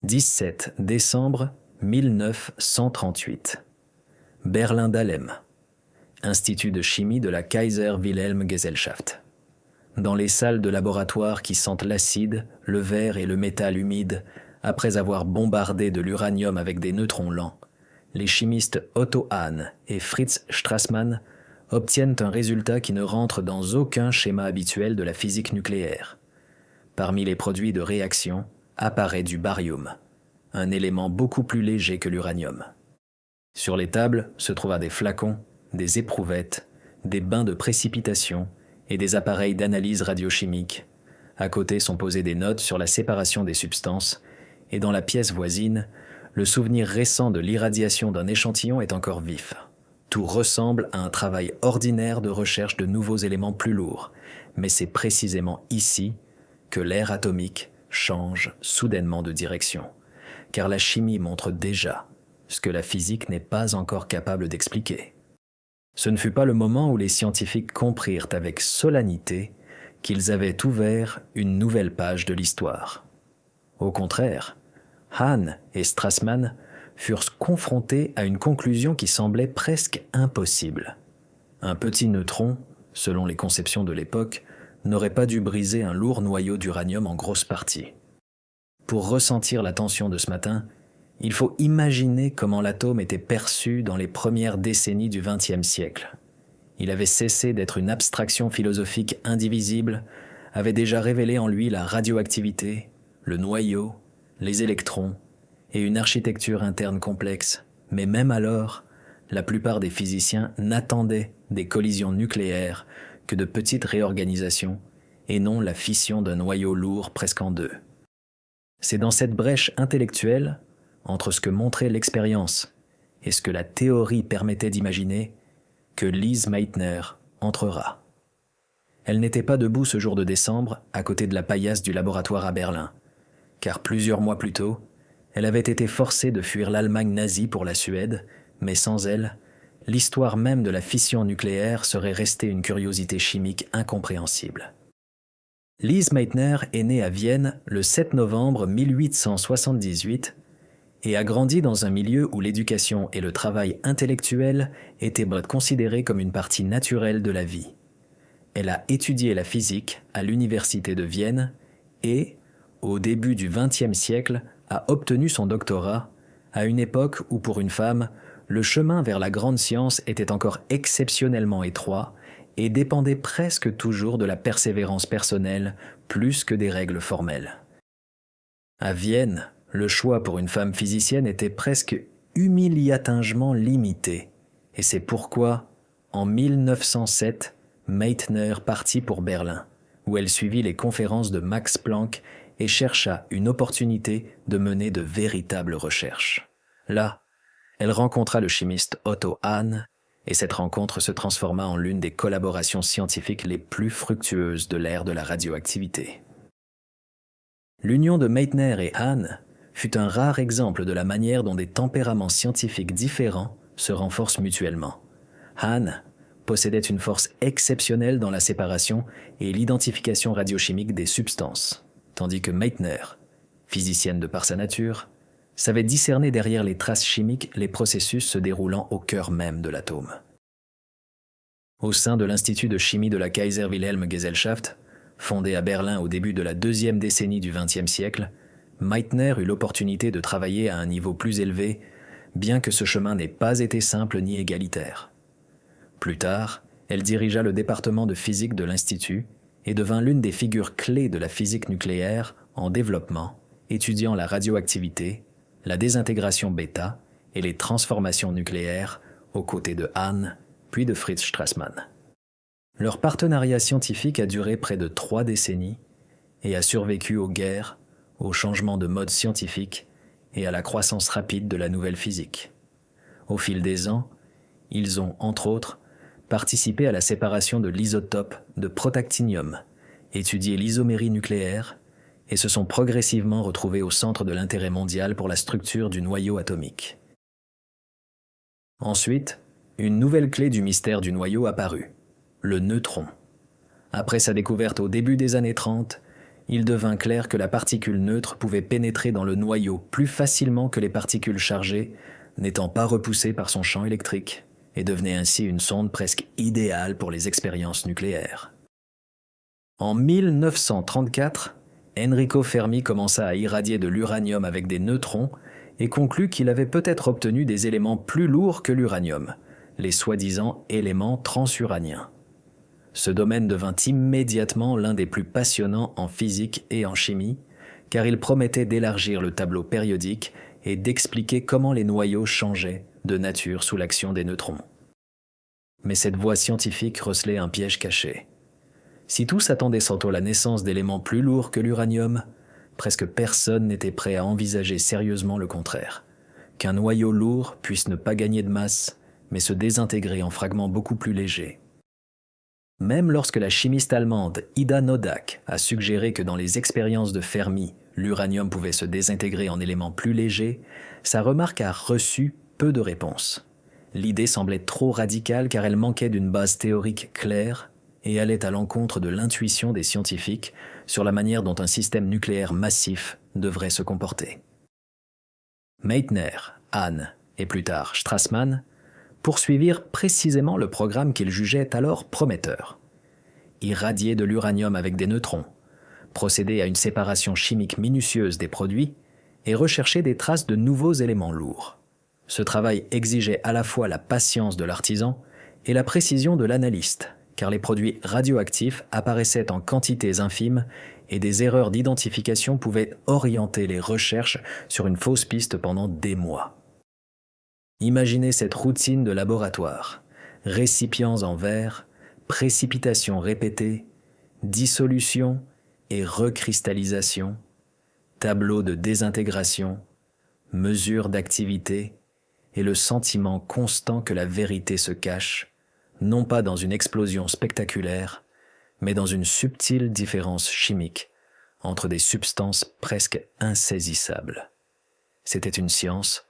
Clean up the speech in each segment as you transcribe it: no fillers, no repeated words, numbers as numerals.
17 décembre 1938. Berlin-Dahlem, Institut de chimie de la Kaiser Wilhelm Gesellschaft. Dans les salles de laboratoire qui sentent l'acide, le verre et le métal humide, après avoir bombardé de l'uranium avec des neutrons lents, les chimistes Otto Hahn et Fritz Strassmann obtiennent un résultat qui ne rentre dans aucun schéma habituel de la physique nucléaire. Parmi les produits de réaction apparaît du barium, un élément beaucoup plus léger que l'uranium. Sur les tables se trouvaient des flacons, des éprouvettes, des bains de précipitation et des appareils d'analyse radiochimique. À côté sont posées des notes sur la séparation des substances, et dans la pièce voisine, le souvenir récent de l'irradiation d'un échantillon est encore vif. Tout ressemble à un travail ordinaire de recherche de nouveaux éléments plus lourds, mais c'est précisément ici que l'ère atomique change soudainement de direction, car la chimie montre déjà ce que la physique n'est pas encore capable d'expliquer. Ce ne fut pas le moment où les scientifiques comprirent avec solennité qu'ils avaient ouvert une nouvelle page de l'histoire. Au contraire, Hahn et Strassmann furent confrontés à une conclusion qui semblait presque impossible. Un petit neutron, selon les conceptions de l'époque, n'aurait pas dû briser un lourd noyau d'uranium en grosse partie. Pour ressentir la tension de ce matin, il faut imaginer comment l'atome était perçu dans les premières décennies du XXe siècle. Il avait cessé d'être une abstraction philosophique indivisible, avait déjà révélé en lui la radioactivité, le noyau, les électrons et une architecture interne complexe. Mais même alors, la plupart des physiciens n'attendaient des collisions nucléaires que de petites réorganisations et non la fission d'un noyau lourd presque en deux. C'est dans cette brèche intellectuelle, entre ce que montrait l'expérience et ce que la théorie permettait d'imaginer, que Lise Meitner entrera. Elle n'était pas debout ce jour de décembre à côté de la paillasse du laboratoire à Berlin, car plusieurs mois plus tôt, elle avait été forcée de fuir l'Allemagne nazie pour la Suède, mais sans elle, l'histoire même de la fission nucléaire serait restée une curiosité chimique incompréhensible. Lise Meitner est née à Vienne le 7 novembre 1878 et a grandi dans un milieu où l'éducation et le travail intellectuel étaient considérés comme une partie naturelle de la vie. Elle a étudié la physique à l'université de Vienne et, au début du XXe siècle, a obtenu son doctorat à une époque où, pour une femme, le chemin vers la grande science était encore exceptionnellement étroit et dépendait presque toujours de la persévérance personnelle plus que des règles formelles. À Vienne, le choix pour une femme physicienne était presque humiliatingement limité, et c'est pourquoi, en 1907, Meitner partit pour Berlin, où elle suivit les conférences de Max Planck et chercha une opportunité de mener de véritables recherches. Là, elle rencontra le chimiste Otto Hahn, et cette rencontre se transforma en l'une des collaborations scientifiques les plus fructueuses de l'ère de la radioactivité. L'union de Meitner et Hahn fut un rare exemple de la manière dont des tempéraments scientifiques différents se renforcent mutuellement. Hahn possédait une force exceptionnelle dans la séparation et l'identification radiochimique des substances, tandis que Meitner, physicienne de par sa nature, savait discerner derrière les traces chimiques les processus se déroulant au cœur même de l'atome. Au sein de l'Institut de chimie de la Kaiser Wilhelm Gesellschaft, fondé à Berlin au début de la deuxième décennie du XXe siècle, Meitner eut l'opportunité de travailler à un niveau plus élevé, bien que ce chemin n'ait pas été simple ni égalitaire. Plus tard, elle dirigea le département de physique de l'Institut et devint l'une des figures clés de la physique nucléaire en développement, étudiant la radioactivité, la désintégration bêta et les transformations nucléaires aux côtés de Hahn puis de Fritz Strassmann. Leur partenariat scientifique a duré près de 3 décennies et a survécu aux guerres, aux changements de mode scientifique et à la croissance rapide de la nouvelle physique. Au fil des ans, ils ont, entre autres, participé à la séparation de l'isotope de protactinium, étudié l'isomérie nucléaire et se sont progressivement retrouvés au centre de l'intérêt mondial pour la structure du noyau atomique. Ensuite, une nouvelle clé du mystère du noyau apparut, le neutron. Après sa découverte au début des années 30, il devint clair que la particule neutre pouvait pénétrer dans le noyau plus facilement que les particules chargées, n'étant pas repoussées par son champ électrique, et devenait ainsi une sonde presque idéale pour les expériences nucléaires. En 1934, Enrico Fermi commença à irradier de l'uranium avec des neutrons et conclut qu'il avait peut-être obtenu des éléments plus lourds que l'uranium, les soi-disant éléments transuraniens. Ce domaine devint immédiatement l'un des plus passionnants en physique et en chimie, car il promettait d'élargir le tableau périodique et d'expliquer comment les noyaux changeaient de nature sous l'action des neutrons. Mais cette voie scientifique recelait un piège caché. Si tous attendaient sans la naissance d'éléments plus lourds que l'uranium, presque personne n'était prêt à envisager sérieusement le contraire, qu'un noyau lourd puisse ne pas gagner de masse, mais se désintégrer en fragments beaucoup plus légers. Même lorsque la chimiste allemande Ida Noddack a suggéré que dans les expériences de Fermi, l'uranium pouvait se désintégrer en éléments plus légers, sa remarque a reçu peu de réponses. L'idée semblait trop radicale car elle manquait d'une base théorique claire et allait à l'encontre de l'intuition des scientifiques sur la manière dont un système nucléaire massif devrait se comporter. Meitner, Hahn et plus tard Strassmann poursuivirent précisément le programme qu'ils jugeaient alors prometteur. Irradier de l'uranium avec des neutrons, procéder à une séparation chimique minutieuse des produits et rechercher des traces de nouveaux éléments lourds. Ce travail exigeait à la fois la patience de l'artisan et la précision de l'analyste, car les produits radioactifs apparaissaient en quantités infimes et des erreurs d'identification pouvaient orienter les recherches sur une fausse piste pendant des mois. Imaginez cette routine de laboratoire, récipients en verre, précipitation répétée, dissolution et recristallisation, tableau de désintégration, mesure d'activité et le sentiment constant que la vérité se cache, non pas dans une explosion spectaculaire, mais dans une subtile différence chimique entre des substances presque insaisissables. C'était une science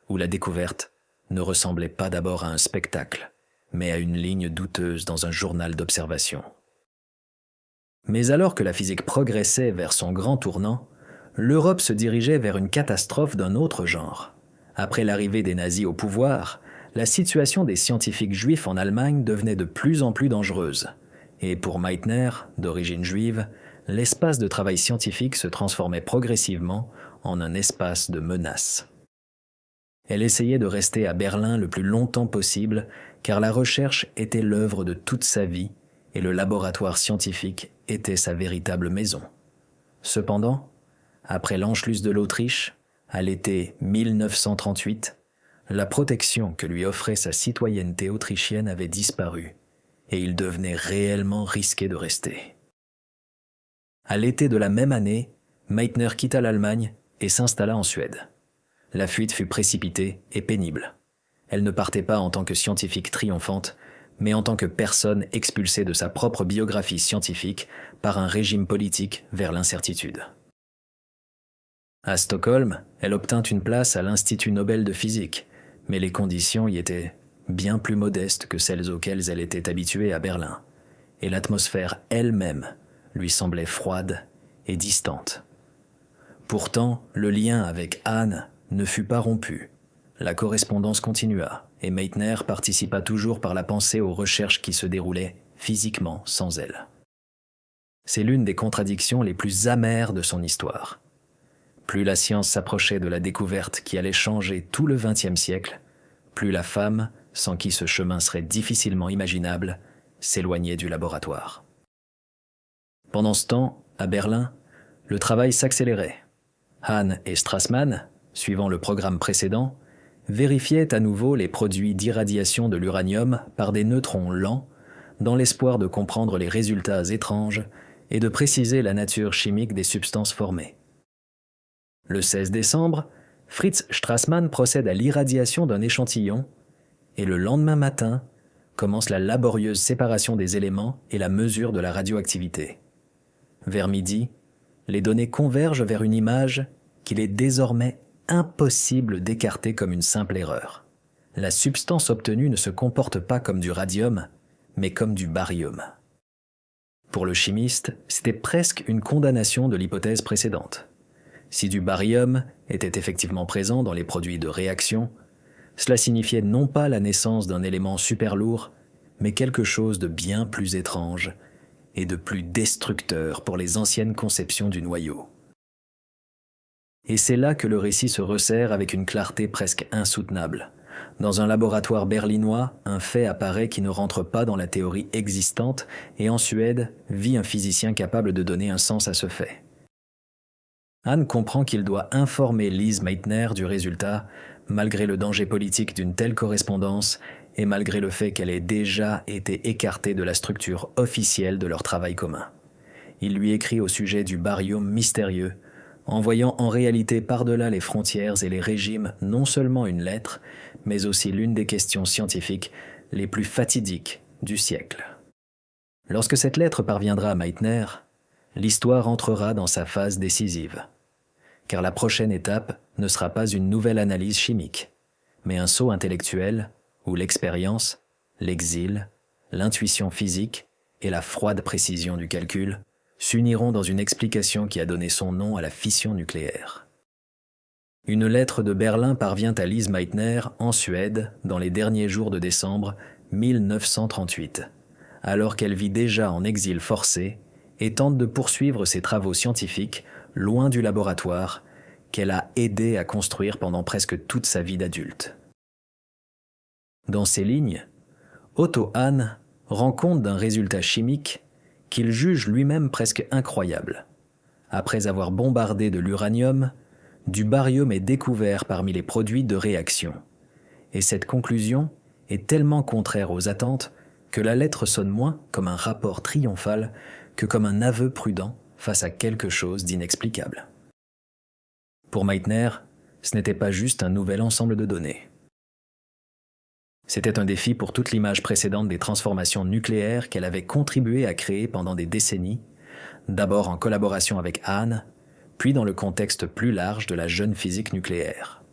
où la découverte ne ressemblait pas d'abord à un spectacle, mais à une ligne douteuse dans un journal d'observation. Mais alors que la physique progressait vers son grand tournant, l'Europe se dirigeait vers une catastrophe d'un autre genre. Après l'arrivée des nazis au pouvoir, la situation des scientifiques juifs en Allemagne devenait de plus en plus dangereuse. Et pour Meitner, d'origine juive, l'espace de travail scientifique se transformait progressivement en un espace de menace. Elle essayait de rester à Berlin le plus longtemps possible, car la recherche était l'œuvre de toute sa vie et le laboratoire scientifique était sa véritable maison. Cependant, après l'Anschluss de l'Autriche, à l'été 1938, la protection que lui offrait sa citoyenneté autrichienne avait disparu et il devenait réellement risqué de rester. À l'été de la même année, Meitner quitta l'Allemagne et s'installa en Suède. La fuite fut précipitée et pénible. Elle ne partait pas en tant que scientifique triomphante, mais en tant que personne expulsée de sa propre biographie scientifique par un régime politique vers l'incertitude. À Stockholm, elle obtint une place à l'Institut Nobel de physique, mais les conditions y étaient bien plus modestes que celles auxquelles elle était habituée à Berlin, et l'atmosphère elle-même lui semblait froide et distante. Pourtant, le lien avec Hahn ne fut pas rompu. La correspondance continua, et Meitner participa toujours par la pensée aux recherches qui se déroulaient physiquement sans elle. C'est l'une des contradictions les plus amères de son histoire. Plus la science s'approchait de la découverte qui allait changer tout le XXe siècle, plus la femme, sans qui ce chemin serait difficilement imaginable, s'éloignait du laboratoire. Pendant ce temps, à Berlin, le travail s'accélérait. Hahn et Strassmann, suivant le programme précédent, vérifiaient à nouveau les produits d'irradiation de l'uranium par des neutrons lents, dans l'espoir de comprendre les résultats étranges et de préciser la nature chimique des substances formées. Le 16 décembre, Fritz Strassmann procède à l'irradiation d'un échantillon et le lendemain matin commence la laborieuse séparation des éléments et la mesure de la radioactivité. Vers midi, les données convergent vers une image qu'il est désormais impossible d'écarter comme une simple erreur. La substance obtenue ne se comporte pas comme du radium, mais comme du barium. Pour le chimiste, c'était presque une condamnation de l'hypothèse précédente. Si du barium était effectivement présent dans les produits de réaction, cela signifiait non pas la naissance d'un élément super lourd, mais quelque chose de bien plus étrange et de plus destructeur pour les anciennes conceptions du noyau. Et c'est là que le récit se resserre avec une clarté presque insoutenable. Dans un laboratoire berlinois, un fait apparaît qui ne rentre pas dans la théorie existante, et en Suède vit un physicien capable de donner un sens à ce fait. Anne comprend qu'il doit informer Lise Meitner du résultat, malgré le danger politique d'une telle correspondance et malgré le fait qu'elle ait déjà été écartée de la structure officielle de leur travail commun. Il lui écrit au sujet du barium mystérieux, envoyant en réalité par-delà les frontières et les régimes non seulement une lettre, mais aussi l'une des questions scientifiques les plus fatidiques du siècle. Lorsque cette lettre parviendra à Meitner, l'histoire entrera dans sa phase décisive. Car la prochaine étape ne sera pas une nouvelle analyse chimique, mais un saut intellectuel où l'expérience, l'exil, l'intuition physique et la froide précision du calcul s'uniront dans une explication qui a donné son nom à la fission nucléaire. Une lettre de Berlin parvient à Lise Meitner en Suède dans les derniers jours de décembre 1938, alors qu'elle vit déjà en exil forcé et tente de poursuivre ses travaux scientifiques loin du laboratoire qu'elle a aidé à construire pendant presque toute sa vie d'adulte. Dans ces lignes, Otto Hahn rend compte d'un résultat chimique qu'il juge lui-même presque incroyable. Après avoir bombardé de l'uranium, du barium est découvert parmi les produits de réaction. Et cette conclusion est tellement contraire aux attentes que la lettre sonne moins comme un rapport triomphal que comme un aveu prudent face à quelque chose d'inexplicable. Pour Meitner, ce n'était pas juste un nouvel ensemble de données. C'était un défi pour toute l'image précédente des transformations nucléaires qu'elle avait contribué à créer pendant des décennies, d'abord en collaboration avec Hahn, puis dans le contexte plus large de la jeune physique nucléaire.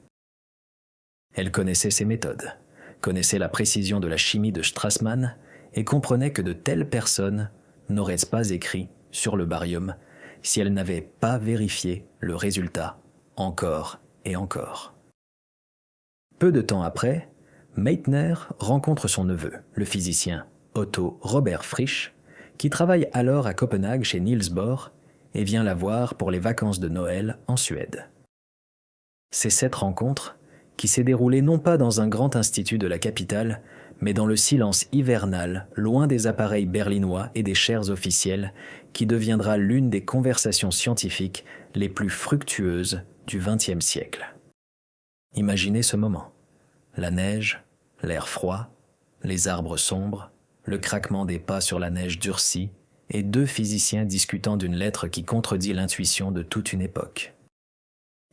Elle connaissait ses méthodes, connaissait la précision de la chimie de Strassmann et comprenait que de telles personnes n'auraient pas écrit sur le barium si elles n'avaient pas vérifié le résultat encore et encore. Peu de temps après, Meitner rencontre son neveu, le physicien Otto Robert Frisch, qui travaille alors à Copenhague chez Niels Bohr et vient la voir pour les vacances de Noël en Suède. C'est cette rencontre qui s'est déroulée non pas dans un grand institut de la capitale, mais dans le silence hivernal, loin des appareils berlinois et des chaires officielles, qui deviendra l'une des conversations scientifiques les plus fructueuses du XXe siècle. Imaginez ce moment. La neige, l'air froid, les arbres sombres, le craquement des pas sur la neige durcie, et deux physiciens discutant d'une lettre qui contredit l'intuition de toute une époque.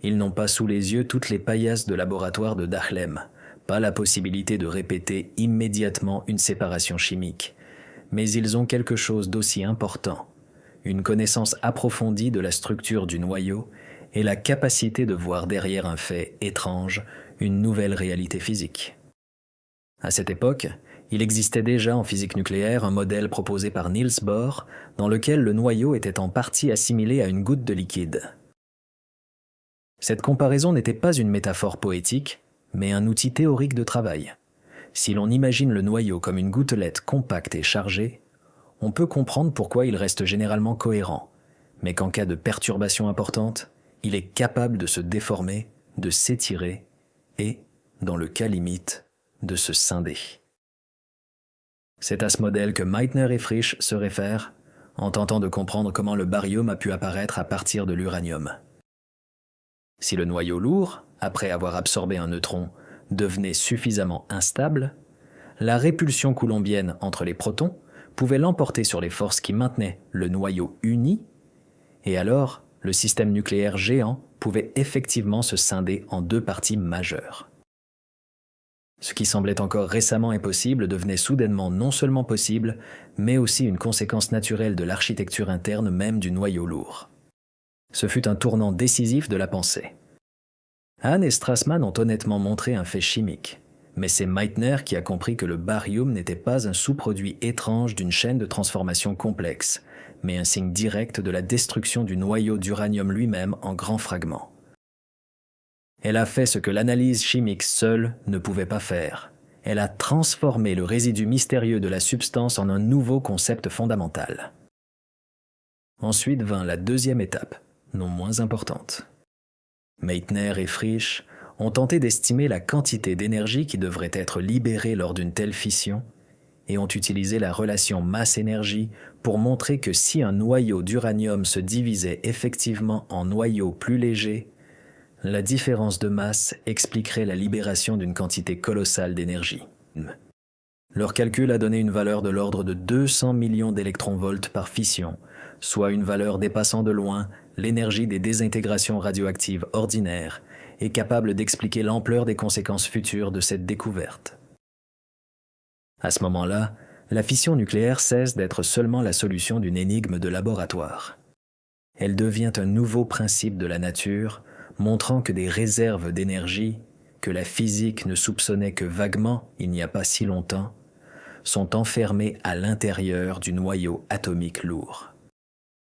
Ils n'ont pas sous les yeux toutes les paillasses de laboratoire de Dahlem, pas la possibilité de répéter immédiatement une séparation chimique, mais ils ont quelque chose d'aussi important, une connaissance approfondie de la structure du noyau et la capacité de voir derrière un fait étrange une nouvelle réalité physique. À cette époque, il existait déjà en physique nucléaire un modèle proposé par Niels Bohr dans lequel le noyau était en partie assimilé à une goutte de liquide. Cette comparaison n'était pas une métaphore poétique, mais un outil théorique de travail. Si l'on imagine le noyau comme une gouttelette compacte et chargée, on peut comprendre pourquoi il reste généralement cohérent, mais qu'en cas de perturbation importante, il est capable de se déformer, de s'étirer et, dans le cas limite, de se scinder. C'est à ce modèle que Meitner et Frisch se réfèrent en tentant de comprendre comment le barium a pu apparaître à partir de l'uranium. Si le noyau lourd, après avoir absorbé un neutron, devenait suffisamment instable, la répulsion coulombienne entre les protons pouvait l'emporter sur les forces qui maintenaient le noyau uni, et alors le système nucléaire géant pouvait effectivement se scinder en deux parties majeures. Ce qui semblait encore récemment impossible devenait soudainement non seulement possible, mais aussi une conséquence naturelle de l'architecture interne même du noyau lourd. Ce fut un tournant décisif de la pensée. Hahn et Strassmann ont honnêtement montré un fait chimique, mais c'est Meitner qui a compris que le barium n'était pas un sous-produit étrange d'une chaîne de transformation complexe, mais un signe direct de la destruction du noyau d'uranium lui-même en grands fragments. Elle a fait ce que l'analyse chimique seule ne pouvait pas faire. Elle a transformé le résidu mystérieux de la substance en un nouveau concept fondamental. Ensuite vint la deuxième étape, non moins importante. Meitner et Frisch ont tenté d'estimer la quantité d'énergie qui devrait être libérée lors d'une telle fission et ont utilisé la relation masse-énergie pour montrer que si un noyau d'uranium se divisait effectivement en noyaux plus légers, la différence de masse expliquerait la libération d'une quantité colossale d'énergie. Leur calcul a donné une valeur de l'ordre de 200 millions d'électronvolts par fission, soit une valeur dépassant de loin l'énergie des désintégrations radioactives ordinaires et capable d'expliquer l'ampleur des conséquences futures de cette découverte. À ce moment-là, la fission nucléaire cesse d'être seulement la solution d'une énigme de laboratoire. Elle devient un nouveau principe de la nature, montrant que des réserves d'énergie, que la physique ne soupçonnait que vaguement il n'y a pas si longtemps, sont enfermées à l'intérieur du noyau atomique lourd.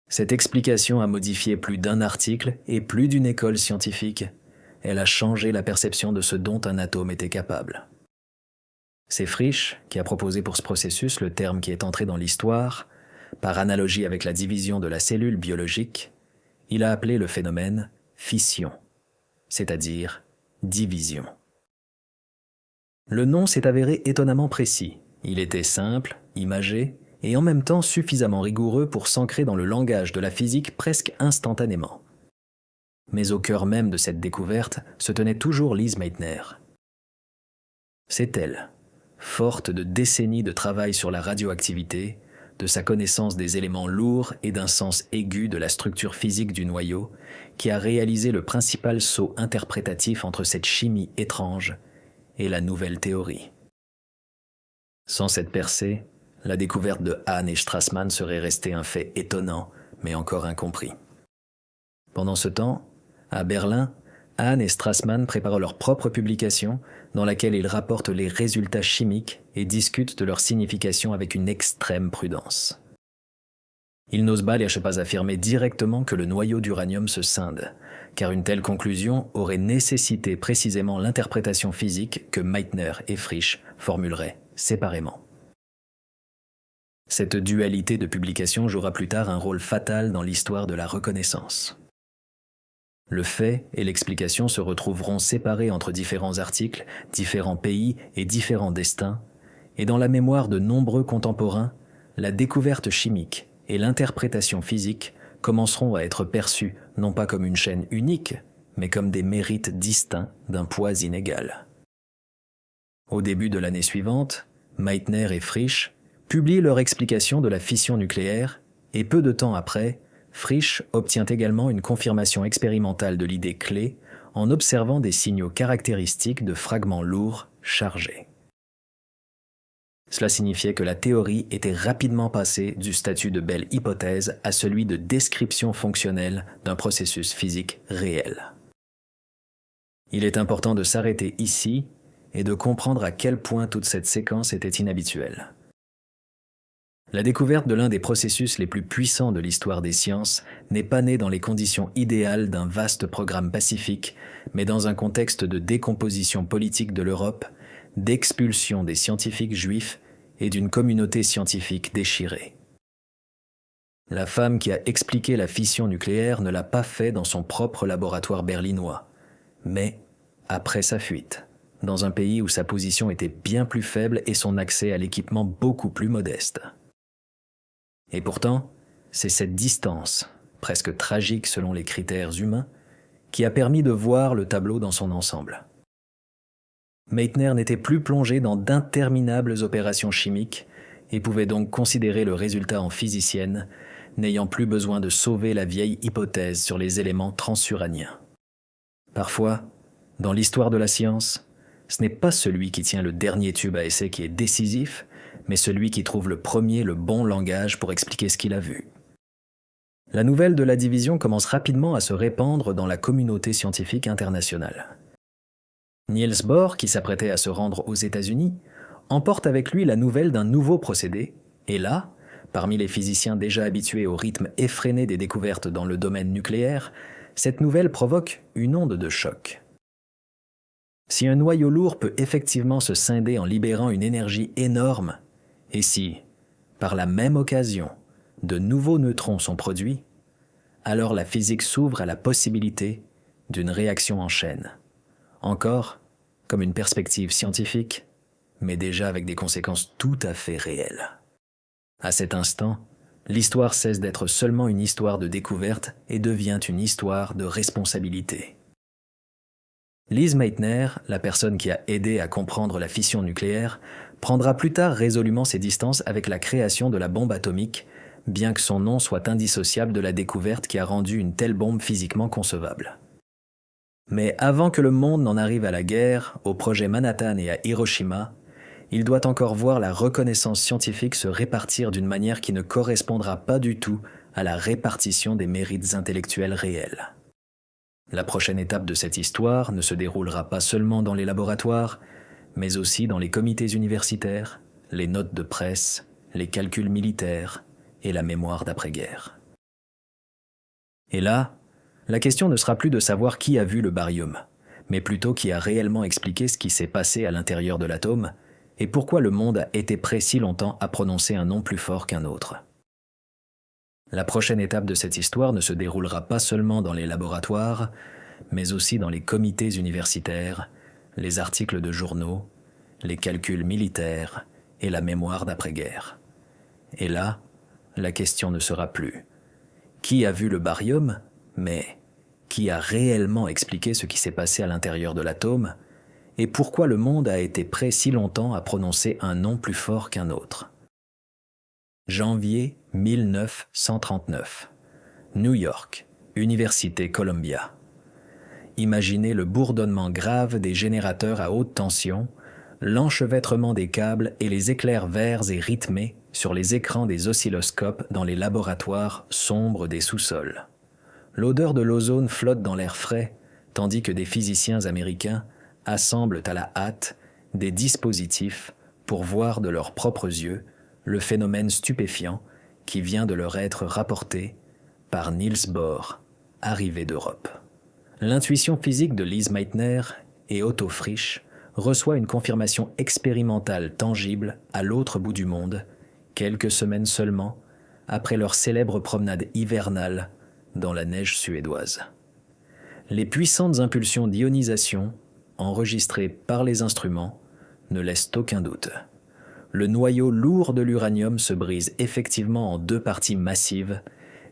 Cette explication a modifié plus d'un article et plus d'une école scientifique. Elle a changé la perception de ce dont un atome était capable. C'est Frisch qui a proposé pour ce processus le terme qui est entré dans l'histoire. Par analogie avec la division de la cellule biologique, il a appelé le phénomène fission, c'est-à-dire division. Le nom s'est avéré étonnamment précis. Il était simple, imagé, et en même temps suffisamment rigoureux pour s'ancrer dans le langage de la physique presque instantanément. Mais au cœur même de cette découverte se tenait toujours Lise Meitner. C'est elle, forte de décennies de travail sur la radioactivité, de sa connaissance des éléments lourds et d'un sens aigu de la structure physique du noyau, qui a réalisé le principal saut interprétatif entre cette chimie étrange et la nouvelle théorie. Sans cette percée, la découverte de Hahn et Strassmann serait restée un fait étonnant, mais encore incompris. Pendant ce temps, à Berlin, Hahn et Strassmann préparent leur propre publication dans laquelle ils rapportent les résultats chimiques et discutent de leur signification avec une extrême prudence. Ils n'osent pas affirmer directement que le noyau d'uranium se scinde, car une telle conclusion aurait nécessité précisément l'interprétation physique que Meitner et Frisch formuleraient séparément. Cette dualité de publication jouera plus tard un rôle fatal dans l'histoire de la reconnaissance. Le fait et l'explication se retrouveront séparés entre différents articles, différents pays et différents destins, et dans la mémoire de nombreux contemporains, la découverte chimique et l'interprétation physique commenceront à être perçues non pas comme une chaîne unique, mais comme des mérites distincts d'un poids inégal. Au début de l'année suivante, Meitner et Frisch publient leur explication de la fission nucléaire et peu de temps après, Frisch obtient également une confirmation expérimentale de l'idée clé en observant des signaux caractéristiques de fragments lourds chargés. Cela signifiait que la théorie était rapidement passée du statut de belle hypothèse à celui de description fonctionnelle d'un processus physique réel. Il est important de s'arrêter ici et de comprendre à quel point toute cette séquence était inhabituelle. La découverte de l'un des processus les plus puissants de l'histoire des sciences n'est pas née dans les conditions idéales d'un vaste programme pacifique, mais dans un contexte de décomposition politique de l'Europe, d'expulsion des scientifiques juifs et d'une communauté scientifique déchirée. La femme qui a expliqué la fission nucléaire ne l'a pas fait dans son propre laboratoire berlinois, mais après sa fuite, dans un pays où sa position était bien plus faible et son accès à l'équipement beaucoup plus modeste. Et pourtant, c'est cette distance, presque tragique selon les critères humains, qui a permis de voir le tableau dans son ensemble. Meitner n'était plus plongé dans d'interminables opérations chimiques et pouvait donc considérer le résultat en physicienne, n'ayant plus besoin de sauver la vieille hypothèse sur les éléments transuraniens. Parfois, dans l'histoire de la science, ce n'est pas celui qui tient le dernier tube à essai qui est décisif, mais celui qui trouve le premier le bon langage pour expliquer ce qu'il a vu. La nouvelle de la division commence rapidement à se répandre dans la communauté scientifique internationale. Niels Bohr, qui s'apprêtait à se rendre aux États-Unis, emporte avec lui la nouvelle d'un nouveau procédé, et là, Parmi les physiciens déjà habitués au rythme effréné des découvertes dans le domaine nucléaire, cette nouvelle provoque une onde de choc. Si un noyau lourd peut effectivement se scinder en libérant une énergie énorme, et si, par la même occasion, de nouveaux neutrons sont produits, alors la physique s'ouvre à la possibilité d'une réaction en chaîne. Encore comme une perspective scientifique, mais déjà avec des conséquences tout à fait réelles. À cet instant, l'histoire cesse d'être seulement une histoire de découverte et devient une histoire de responsabilité. Lise Meitner, la personne qui a aidé à comprendre la fission nucléaire, prendra plus tard résolument ses distances avec la création de la bombe atomique, bien que son nom soit indissociable de la découverte qui a rendu une telle bombe physiquement concevable. Mais avant que le monde n'en arrive à la guerre, au projet Manhattan et à Hiroshima, il doit encore voir la reconnaissance scientifique se répartir d'une manière qui ne correspondra pas du tout à la répartition des mérites intellectuels réels. La prochaine étape de cette histoire ne se déroulera pas seulement dans les laboratoires, mais aussi dans les comités universitaires, les notes de presse, les calculs militaires et la mémoire d'après-guerre. Et là, la question ne sera plus de savoir qui a vu le baryum, mais plutôt qui a réellement expliqué ce qui s'est passé à l'intérieur de l'atome et pourquoi le monde a été prêt si longtemps à prononcer un nom plus fort qu'un autre. La prochaine étape de cette histoire ne se déroulera pas seulement dans les laboratoires, mais aussi dans les comités universitaires, les articles de journaux, les calculs militaires et la mémoire d'après-guerre. Et là, la question ne sera plus « Qui a vu le baryum ?» mais « Qui a réellement expliqué ce qui s'est passé à l'intérieur de l'atome ?» et pourquoi le monde a été prêt si longtemps à prononcer un nom plus fort qu'un autre. Janvier 1939. New York, Université Columbia. Imaginez le bourdonnement grave des générateurs à haute tension, l'enchevêtrement des câbles et les éclairs verts et rythmés sur les écrans des oscilloscopes dans les laboratoires sombres des sous-sols. L'odeur de l'ozone flotte dans l'air frais, tandis que des physiciens américains assemblent à la hâte des dispositifs pour voir de leurs propres yeux le phénomène stupéfiant qui vient de leur être rapporté par Niels Bohr, arrivé d'Europe. L'intuition physique de Lise Meitner et Otto Frisch reçoit une confirmation expérimentale tangible à l'autre bout du monde, quelques semaines seulement après leur célèbre promenade hivernale dans la neige suédoise. Les puissantes impulsions d'ionisation, enregistrées par les instruments, ne laissent aucun doute. Le noyau lourd de l'uranium se brise effectivement en deux parties massives,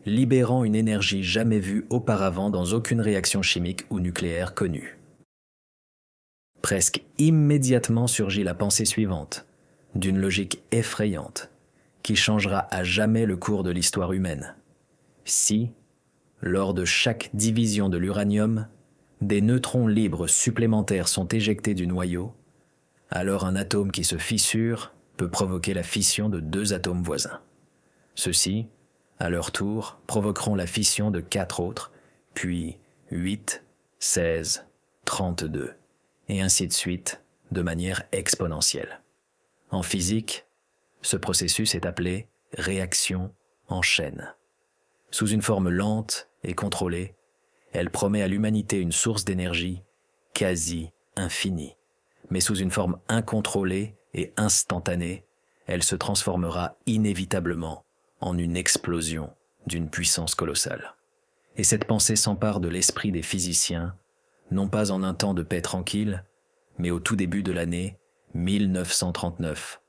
libérant une énergie jamais vue auparavant dans aucune réaction chimique ou nucléaire connue. Presque immédiatement surgit la pensée suivante, d'une logique effrayante, qui changera à jamais le cours de l'histoire humaine. Si, lors de chaque division de l'uranium, des neutrons libres supplémentaires sont éjectés du noyau, alors un atome qui se fissure peut provoquer la fission de deux atomes voisins. Ceux-ci, à leur tour, provoqueront la fission de 4 autres, puis 8, 16, 32, et ainsi de suite, de manière exponentielle. En physique, ce processus est appelé réaction en chaîne. Sous une forme lente et contrôlée, elle promet à l'humanité une source d'énergie quasi infinie. Mais sous une forme incontrôlée et instantanée, elle se transformera inévitablement en une explosion d'une puissance colossale. Et cette pensée s'empare de l'esprit des physiciens, non pas en un temps de paix tranquille, mais au tout début de l'année 1939,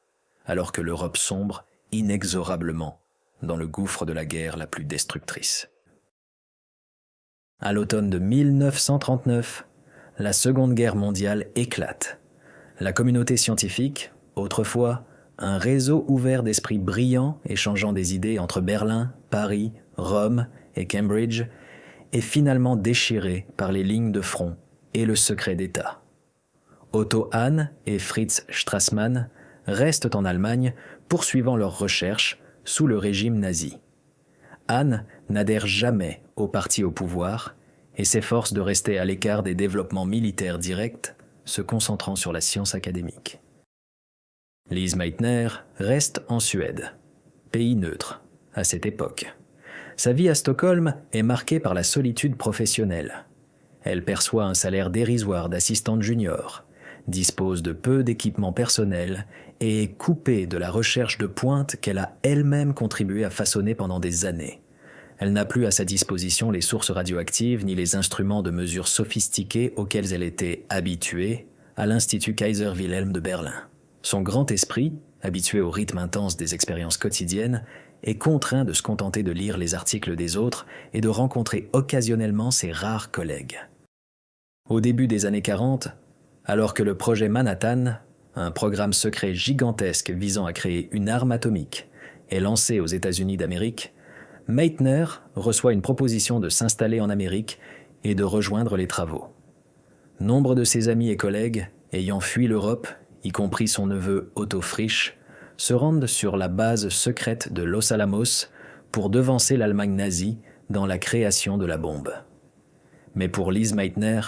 alors que l'Europe sombre inexorablement dans le gouffre de la guerre la plus destructrice. À l'automne de 1939, la Seconde Guerre mondiale éclate. La communauté scientifique, autrefois un réseau ouvert d'esprits brillants échangeant des idées entre Berlin, Paris, Rome et Cambridge, est finalement déchirée par les lignes de front et le secret d'État. Otto Hahn et Fritz Strassmann restent en Allemagne poursuivant leurs recherches sous le régime nazi. Hahn n'adhère jamais au parti au pouvoir et s'efforce de rester à l'écart des développements militaires directs, se concentrant sur la science académique. Lise Meitner reste en Suède. pays neutre à cette époque. Sa vie à Stockholm est marquée par la solitude professionnelle. Elle perçoit un salaire dérisoire d'assistante junior, dispose de peu d'équipements personnels et est coupée de la recherche de pointe qu'elle a elle-même contribué à façonner pendant des années. Elle n'a plus à sa disposition les sources radioactives ni les instruments de mesure sophistiqués auxquels elle était habituée à l'Institut Kaiser Wilhelm de Berlin. Son grand esprit, habitué au rythme intense des expériences quotidiennes, est contraint de se contenter de lire les articles des autres et de rencontrer occasionnellement ses rares collègues. Au début des années 40, alors que le projet Manhattan, un programme secret gigantesque visant à créer une arme atomique, est lancé aux États-Unis d'Amérique, Meitner reçoit une proposition de s'installer en Amérique et de rejoindre les travaux. Nombre de ses amis et collègues, ayant fui l'Europe, y compris son neveu Otto Frisch, se rendent sur la base secrète de Los Alamos pour devancer l'Allemagne nazie dans la création de la bombe. Mais pour Lise Meitner,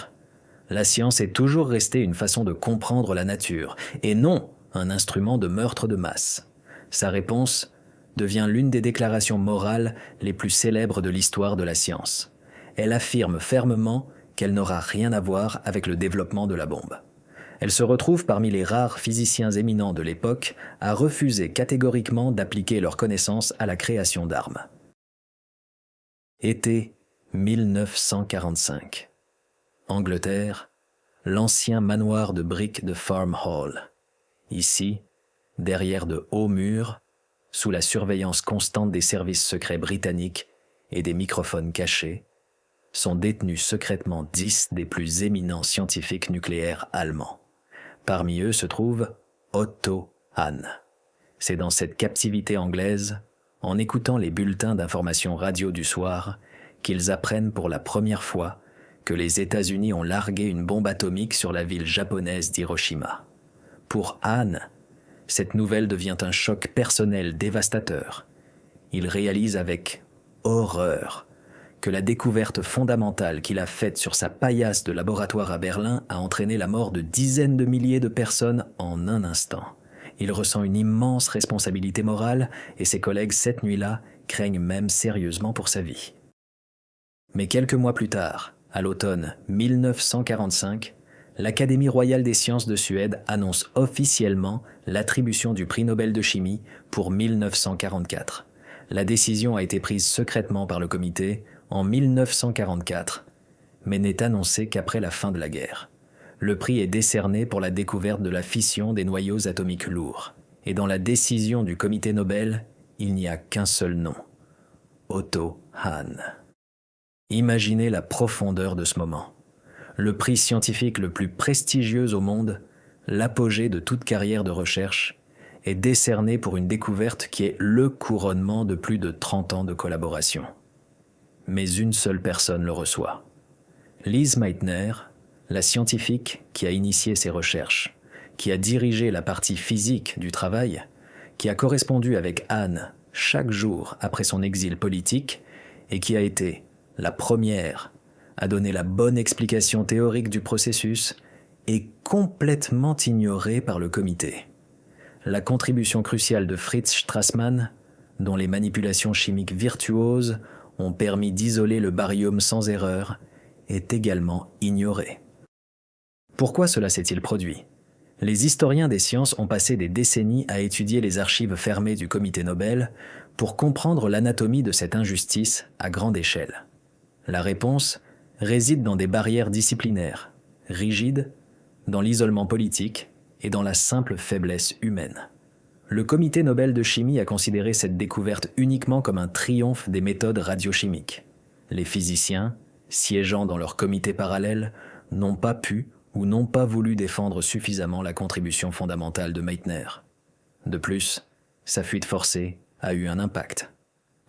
la science est toujours restée une façon de comprendre la nature, et non un instrument de meurtre de masse. Sa réponse devient l'une des déclarations morales les plus célèbres de l'histoire de la science. Elle affirme fermement qu'elle n'aura rien à voir avec le développement de la bombe. Elle se retrouve parmi les rares physiciens éminents de l'époque à refuser catégoriquement d'appliquer leurs connaissances à la création d'armes. Été 1945. Angleterre, l'ancien manoir de briques de Farm Hall. Ici, derrière de hauts murs, sous la surveillance constante des services secrets britanniques et des microphones cachés, sont détenus secrètement 10 des plus éminents scientifiques nucléaires allemands. Parmi eux se trouve Otto Hahn. C'est dans cette captivité anglaise, en écoutant les bulletins d'information radio du soir, qu'ils apprennent pour la première fois que les États-Unis ont largué une bombe atomique sur la ville japonaise d'Hiroshima. Pour Hahn, cette nouvelle devient un choc personnel dévastateur. Il réalise avec horreur que la découverte fondamentale qu'il a faite sur sa paillasse de laboratoire à Berlin a entraîné la mort de dizaines de milliers de personnes en un instant. Il ressent une immense responsabilité morale et ses collègues cette nuit-là craignent même sérieusement pour sa vie. Mais quelques mois plus tard, à l'automne 1945, l'Académie royale des sciences de Suède annonce officiellement l'attribution du prix Nobel de chimie pour 1944. La décision a été prise secrètement par le comité en 1944, mais n'est annoncée qu'après la fin de la guerre. Le prix est décerné pour la découverte de la fission des noyaux atomiques lourds. Et dans la décision du comité Nobel, il n'y a qu'un seul nom, Otto Hahn. Imaginez la profondeur de ce moment. Le prix scientifique le plus prestigieux au monde, l'apogée de toute carrière de recherche, est décerné pour une découverte qui est le couronnement de plus de 30 ans de collaboration. Mais une seule personne le reçoit. Lise Meitner, la scientifique qui a initié ces recherches, qui a dirigé la partie physique du travail, qui a correspondu avec Hahn chaque jour après son exil politique et qui a été la première à donner la bonne explication théorique du processus, est complètement ignorée par le comité. La contribution cruciale de Fritz Strassmann, dont les manipulations chimiques virtuoses ont permis d'isoler le barium sans erreur, est également ignorée. Pourquoi cela s'est-il produit ? Les historiens des sciences ont passé des décennies à étudier les archives fermées du comité Nobel pour comprendre l'anatomie de cette injustice à grande échelle. La réponse réside dans des barrières disciplinaires, rigides, dans l'isolement politique et dans la simple faiblesse humaine. Le comité Nobel de chimie a considéré cette découverte uniquement comme un triomphe des méthodes radiochimiques. Les physiciens, siégeant dans leur comité parallèle, n'ont pas pu ou n'ont pas voulu défendre suffisamment la contribution fondamentale de Meitner. De plus, sa fuite forcée a eu un impact.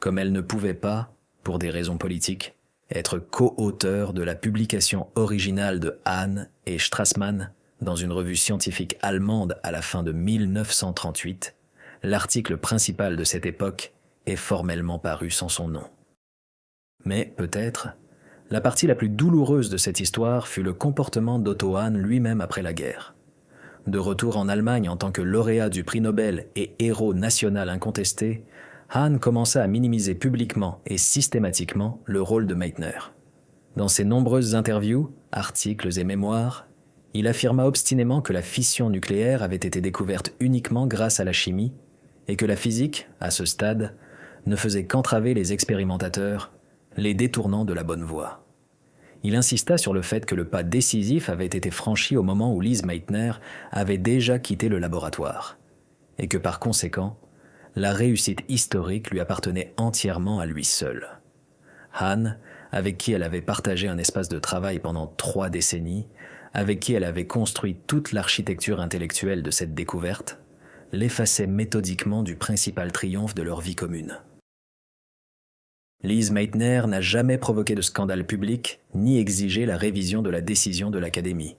Comme elle ne pouvait pas, pour des raisons politiques, être co-auteur de la publication originale de Hahn et Strassmann dans une revue scientifique allemande à la fin de 1938, l'article principal de cette époque est formellement paru sans son nom. Mais peut-être, la partie la plus douloureuse de cette histoire fut le comportement d'Otto Hahn lui-même après la guerre. De retour en Allemagne en tant que lauréat du prix Nobel et héros national incontesté, Hahn commença à minimiser publiquement et systématiquement le rôle de Meitner. Dans ses nombreuses interviews, articles et mémoires, il affirma obstinément que la fission nucléaire avait été découverte uniquement grâce à la chimie et que la physique, à ce stade, ne faisait qu'entraver les expérimentateurs, les détournant de la bonne voie. Il insista sur le fait que le pas décisif avait été franchi au moment où Lise Meitner avait déjà quitté le laboratoire, et que par conséquent, la réussite historique lui appartenait entièrement à lui seul. Hahn, avec qui elle avait partagé un espace de travail pendant 3 décennies, avec qui elle avait construit toute l'architecture intellectuelle de cette découverte, l'effaçait méthodiquement du principal triomphe de leur vie commune. Lise Meitner n'a jamais provoqué de scandale public ni exigé la révision de la décision de l'Académie.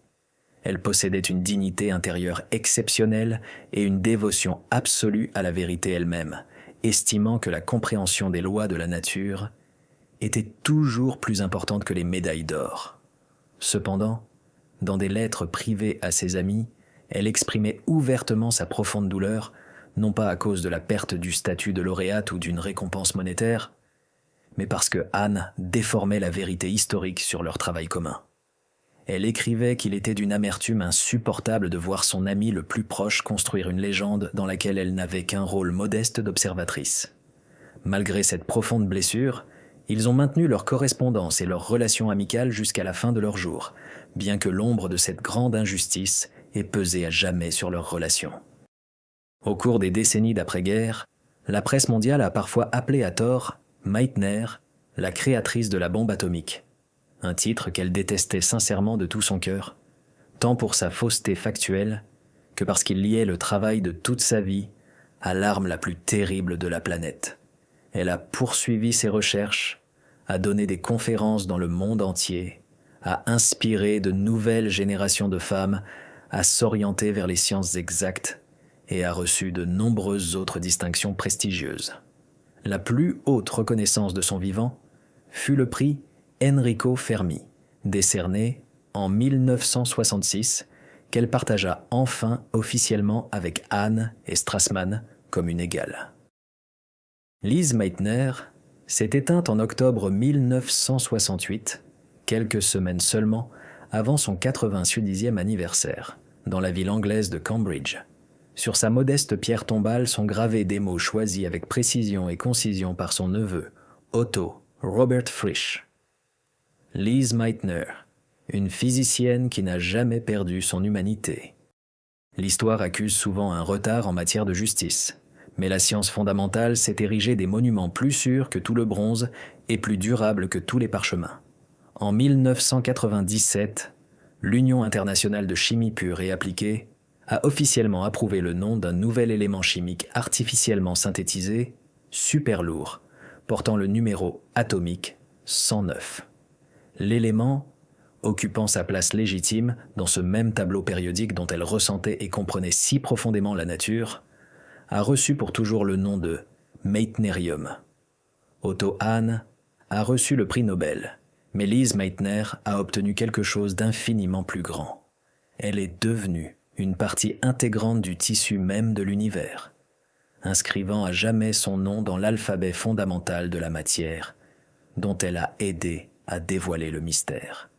Elle possédait une dignité intérieure exceptionnelle et une dévotion absolue à la vérité elle-même, estimant que la compréhension des lois de la nature était toujours plus importante que les médailles d'or. Cependant, dans des lettres privées à ses amis, elle exprimait ouvertement sa profonde douleur, non pas à cause de la perte du statut de lauréate ou d'une récompense monétaire, mais parce que Hahn déformait la vérité historique sur leur travail commun. Elle écrivait qu'il était d'une amertume insupportable de voir son ami le plus proche construire une légende dans laquelle elle n'avait qu'un rôle modeste d'observatrice. Malgré cette profonde blessure, ils ont maintenu leur correspondance et leur relation amicale jusqu'à la fin de leurs jours, bien que l'ombre de cette grande injustice ait pesé à jamais sur leur relation. Au cours des décennies d'après-guerre, la presse mondiale a parfois appelé à tort Meitner, la créatrice de la bombe atomique, un titre qu'elle détestait sincèrement de tout son cœur, tant pour sa fausseté factuelle que parce qu'il liait le travail de toute sa vie à l'arme la plus terrible de la planète. Elle a poursuivi ses recherches, a donné des conférences dans le monde entier, a inspiré de nouvelles générations de femmes à s'orienter vers les sciences exactes et a reçu de nombreuses autres distinctions prestigieuses. La plus haute reconnaissance de son vivant fut le prix Enrico Fermi, décerné en 1966, qu'elle partagea enfin officiellement avec Hahn et Strassmann comme une égale. Lise Meitner s'est éteinte en octobre 1968, quelques semaines seulement avant son 90e anniversaire, dans la ville anglaise de Cambridge. Sur sa modeste pierre tombale sont gravés des mots choisis avec précision et concision par son neveu, Otto Robert Frisch. Lise Meitner, une physicienne qui n'a jamais perdu son humanité. L'histoire accuse souvent un retard en matière de justice, mais la science fondamentale s'est érigée des monuments plus sûrs que tout le bronze et plus durables que tous les parchemins. En 1997, l'Union internationale de chimie pure et appliquée a officiellement approuvé le nom d'un nouvel élément chimique artificiellement synthétisé, super lourd, portant le numéro atomique 109. L'élément, occupant sa place légitime dans ce même tableau périodique dont elle ressentait et comprenait si profondément la nature, a reçu pour toujours le nom de Meitnerium. Otto Hahn a reçu le prix Nobel, mais Lise Meitner a obtenu quelque chose d'infiniment plus grand. Elle est devenue une partie intégrante du tissu même de l'univers, inscrivant à jamais son nom dans l'alphabet fondamental de la matière, dont elle a aidé à dévoiler le mystère.